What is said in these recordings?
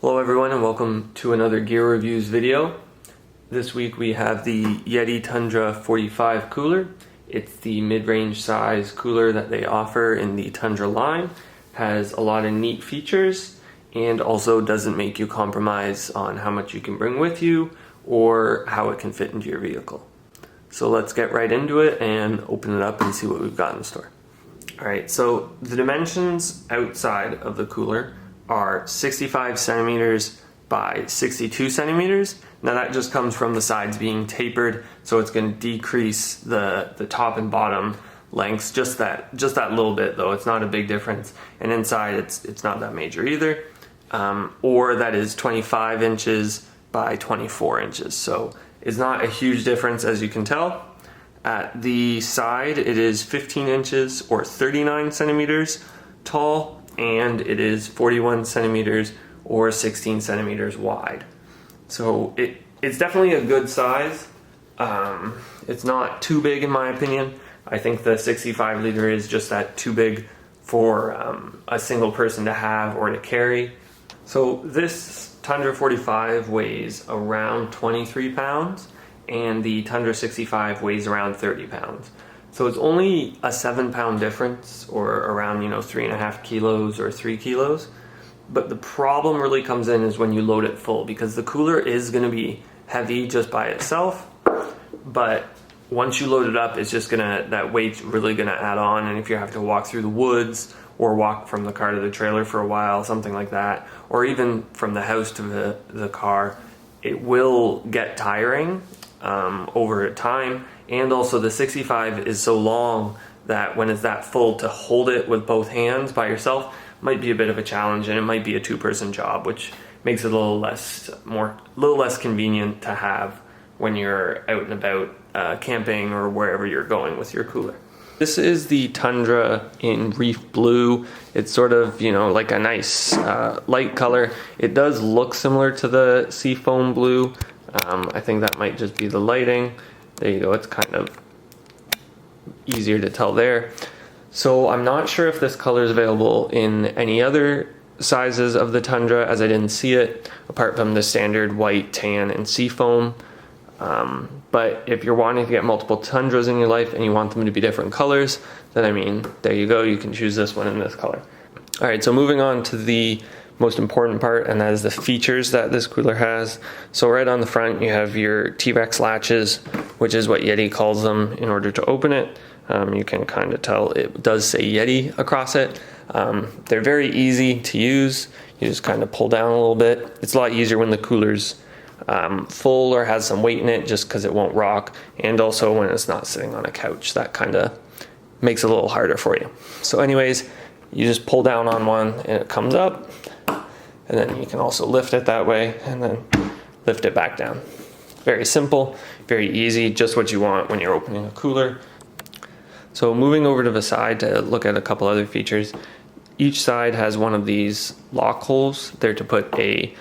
Hello everyone and welcome to another gear reviews video. This week we have the Yeti Tundra 45 cooler. It's the mid-range size cooler that they offer in the Tundra line. Has a lot of neat features and also doesn't make you compromise on how much you can bring with you or how it can fit into your vehicle. So let's get right into it and open it up and see what we've got in store. Alright, so the dimensions outside of the cooler are 65 centimeters by 62 centimeters. Now that just comes from the sides being tapered, so it's going to decrease the top and bottom lengths just that little bit, though. It's not a big difference, and inside it's not that major either. Or that is 25 inches by 24 inches, so it's not a huge difference, as you can tell. At the side it is 15 inches or 39 centimeters tall, and it is 41 centimeters or 16 centimeters wide. So it's definitely a good size. It's not too big in my opinion. I think the 65 liter is just that too big for a single person to have or to carry. So this Tundra 45 weighs around 23 pounds and the Tundra 65 weighs around 30 pounds. So it's only a 7-pound difference, or around 3.5 kilos or 3 kilos. But the problem really comes in is when you load it full, because the cooler is going to be heavy just by itself. But once you load it up, it's just that weight's really gonna add on. And if you have to walk through the woods or walk from the car to the trailer for a while, something like that, or even from the house to the car, it will get tiring over time. And also the 65 is so long that when it's that full, to hold it with both hands by yourself might be a bit of a challenge, and it might be a two-person job, which makes it a little less convenient to have when you're out and about camping or wherever you're going with your cooler. This is the Tundra in Reef Blue. It's sort of, like a nice light color. It does look similar to the Seafoam Blue. I think that might just be the lighting. There you go, it's kind of easier to tell there. So I'm not sure if this color is available in any other sizes of the Tundra, as I didn't see it, apart from the standard white, tan, and Seafoam. But if you're wanting to get multiple Tundras in your life and you want them to be different colors, then there you go, you can choose this one in this color. Alright, so moving on to the most important part, and that is the features that this cooler has. So right on the front you have your T-Rex latches, which is what Yeti calls them in order to open it. You can kind of tell it does say Yeti across it. They're very easy to use. You just kind of pull down a little bit. It's a lot easier when the cooler's full or has some weight in it, just because it won't rock, and also when it's not sitting on a couch. That kind of makes it a little harder for you. So anyways, you just pull down on one and it comes up, and then you can also lift it that way and then lift it back down. Very simple, very easy, just what you want when you're opening a cooler. So moving over to the side to look at a couple other features. Each side has one of these lock holes there to put a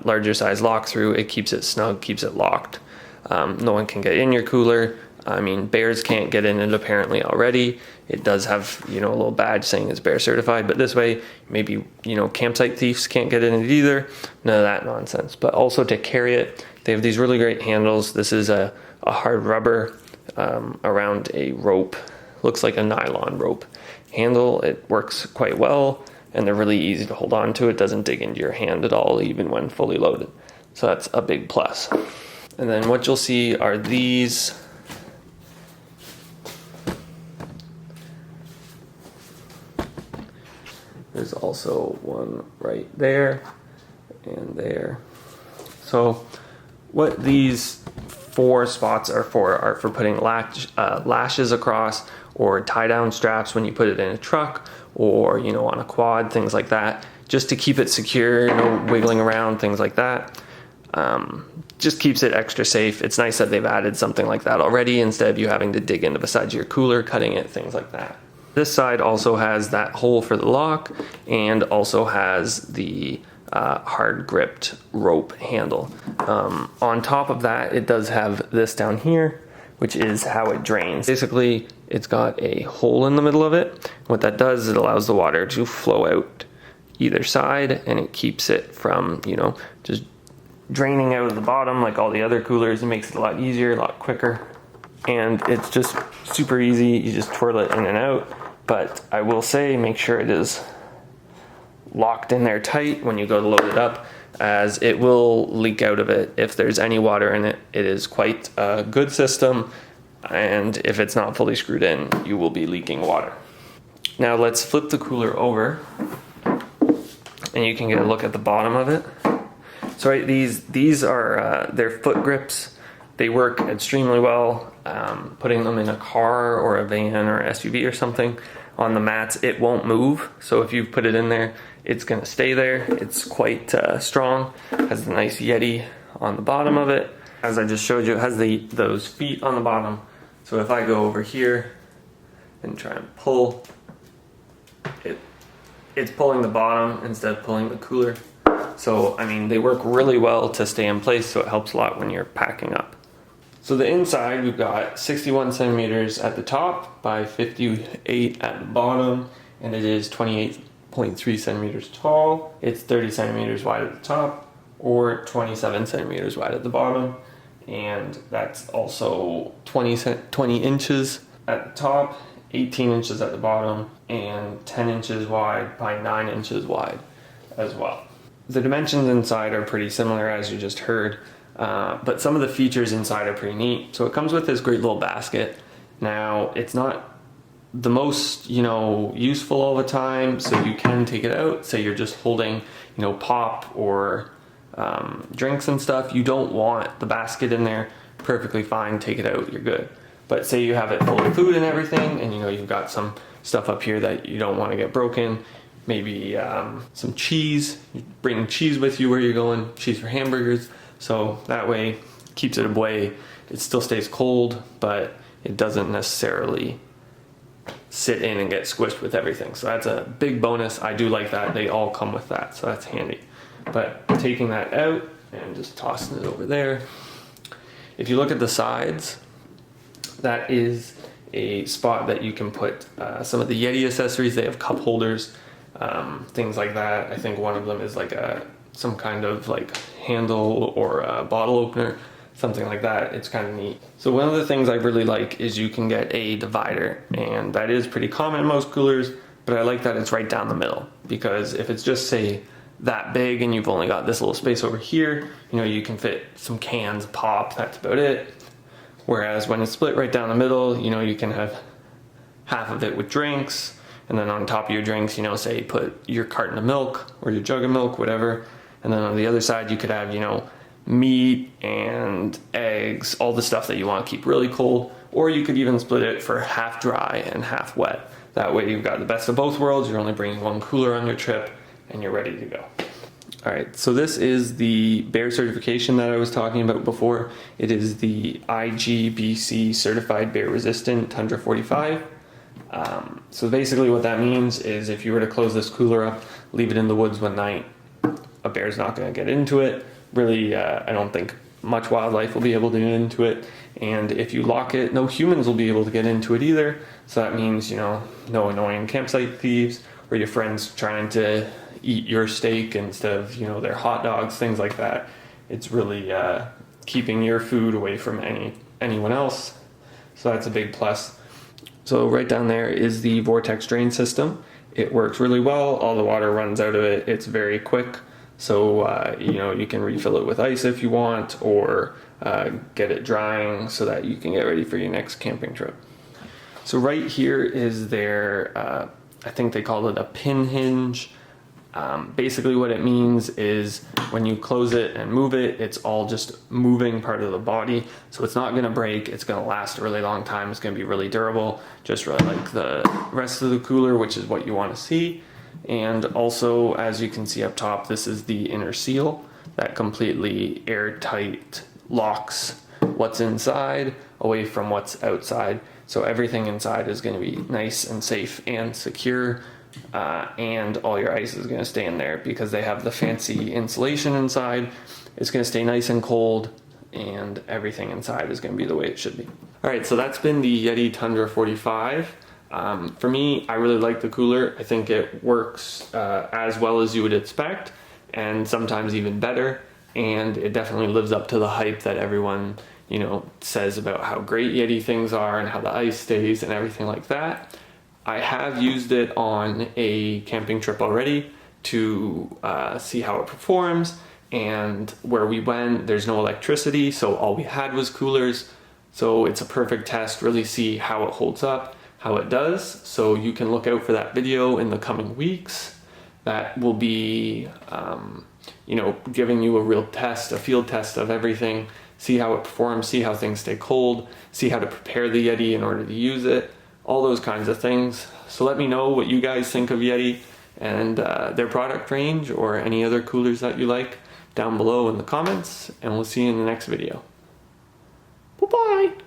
larger size lock through. It keeps it snug, keeps it locked. No one can get in your cooler. Bears can't get in it apparently already. It does have, a little badge saying it's bear certified, but this way, maybe, campsite thieves can't get in it either. None of that nonsense. But also to carry it, they have these really great handles. This is a hard rubber around a rope. Looks like a nylon rope handle. It works quite well, and they're really easy to hold on to. It doesn't dig into your hand at all, even when fully loaded. So that's a big plus. And then what you'll see are these There's also one right there and there. So what these 4 spots are for putting lashes across, or tie down straps when you put it in a truck, or on a quad, things like that, just to keep it secure, wiggling around, things like that. Just keeps it extra safe. It's nice that they've added something like that already, instead of you having to dig into the sides of your cooler, cutting it, things like that. This side also has that hole for the lock, and also has the hard gripped rope handle. On top of that, it does have this down here, which is how it drains. Basically, it's got a hole in the middle of it. What that does is it allows the water to flow out either side, and it keeps it from, you know, just draining out of the bottom like all the other coolers. It makes it a lot easier, a lot quicker, and it's just super easy. You just twirl it in and out. But I will say, make sure it is locked in there tight when you go to load it up, as it will leak out of it if there's any water in it. It is quite a good system, and if it's not fully screwed in, you will be leaking water. Now let's flip the cooler over, and you can get a look at the bottom of it. So right, these are their foot grips. They work extremely well. Putting them in a car or a van or SUV or something on the mats, it won't move. So if you put it in there, it's gonna stay there. It's quite strong. Has a nice Yeti on the bottom of it. As I just showed you, it has those feet on the bottom. So if I go over here and try and pull, it's pulling the bottom instead of pulling the cooler. So, I mean, they work really well to stay in place, so it helps a lot when you're packing up. So the inside, we've got 61 centimeters at the top by 58 at the bottom, and it is 28.3 centimeters tall. It's 30 centimeters wide at the top, or 27 centimeters wide at the bottom, and that's also 20 inches at the top, 18 inches at the bottom, and 10 inches wide by 9 inches wide as well. The dimensions inside are pretty similar, as you just heard, but some of the features inside are pretty neat. So it comes with this great little basket. Now, it's not the most, you know, useful all the time, so you can take it out. Say you're just holding, you know, pop or drinks and stuff. You don't want the basket in there. Perfectly fine, take it out, you're good. But say you have it full of food and everything, and you know you've got some stuff up here that you don't want to get broken. Maybe some cheese. You bring cheese with you where you're going, cheese for hamburgers. So that way, keeps it away. It still stays cold, but it doesn't necessarily sit in and get squished with everything. So that's a big bonus. I do like that. They all come with that, so that's handy. But taking that out and just tossing it over there. If you look at the sides, that is a spot that you can put some of the Yeti accessories. They have cup holders, things like that. I think one of them is like some kind of like handle or a bottle opener, something like that. It's kind of neat. So one of the things I really like is you can get a divider, and that is pretty common in most coolers, but I like that it's right down the middle, because if it's just, say, that big and you've only got this little space over here, you know, you can fit some cans, pop, that's about it. Whereas when it's split right down the middle, you know, you can have half of it with drinks, and then on top of your drinks, you know, say put your carton of milk or your jug of milk, whatever. And then on the other side, you could have, you know, meat and eggs, all the stuff that you want to keep really cold. Or you could even split it for half dry and half wet. That way you've got the best of both worlds. You're only bringing one cooler on your trip, and you're ready to go. All right, so this is the Bear certification that I was talking about before. It is the IGBC certified bear resistant Tundra 45. So basically what that means is if you were to close this cooler up, leave it in the woods one night, a bear's not going to get into it. Really, I don't think much wildlife will be able to get into it. And if you lock it, no humans will be able to get into it either. So that means, you know, no annoying campsite thieves or your friends trying to eat your steak instead of, you know, their hot dogs, things like that. It's really keeping your food away from anyone else. So that's a big plus. So right down there is the vortex drain system. It works really well. All the water runs out of it. It's very quick. So, you know, you can refill it with ice if you want, or get it drying so that you can get ready for your next camping trip. So right here is their, I think they call it a pin hinge. Basically what it means is when you close it and move it, it's all just moving part of the body. So it's not going to break. It's going to last a really long time. It's going to be really durable, just really like the rest of the cooler, which is what you want to see. And also, as you can see up top, this is the inner seal that completely airtight locks what's inside away from what's outside. So everything inside is going to be nice and safe and secure, and all your ice is going to stay in there because they have the fancy insulation inside. It's going to stay nice and cold, and everything inside is going to be the way it should be. All right, so that's been the Yeti Tundra 45. For me, I really like the cooler. I think it works as well as you would expect, and sometimes even better. And it definitely lives up to the hype that everyone, says about how great Yeti things are and how the ice stays and everything like that. I have used it on a camping trip already to see how it performs, and where we went, there's no electricity, so all we had was coolers. So it's a perfect test, really see how it holds up, how it does. So you can look out for that video in the coming weeks. That will be, giving you a real test, a field test of everything, see how it performs, see how things stay cold, see how to prepare the Yeti in order to use it, all those kinds of things. So let me know what you guys think of Yeti and their product range, or any other coolers that you like, down below in the comments, and we'll see you in the next video. Bye-bye!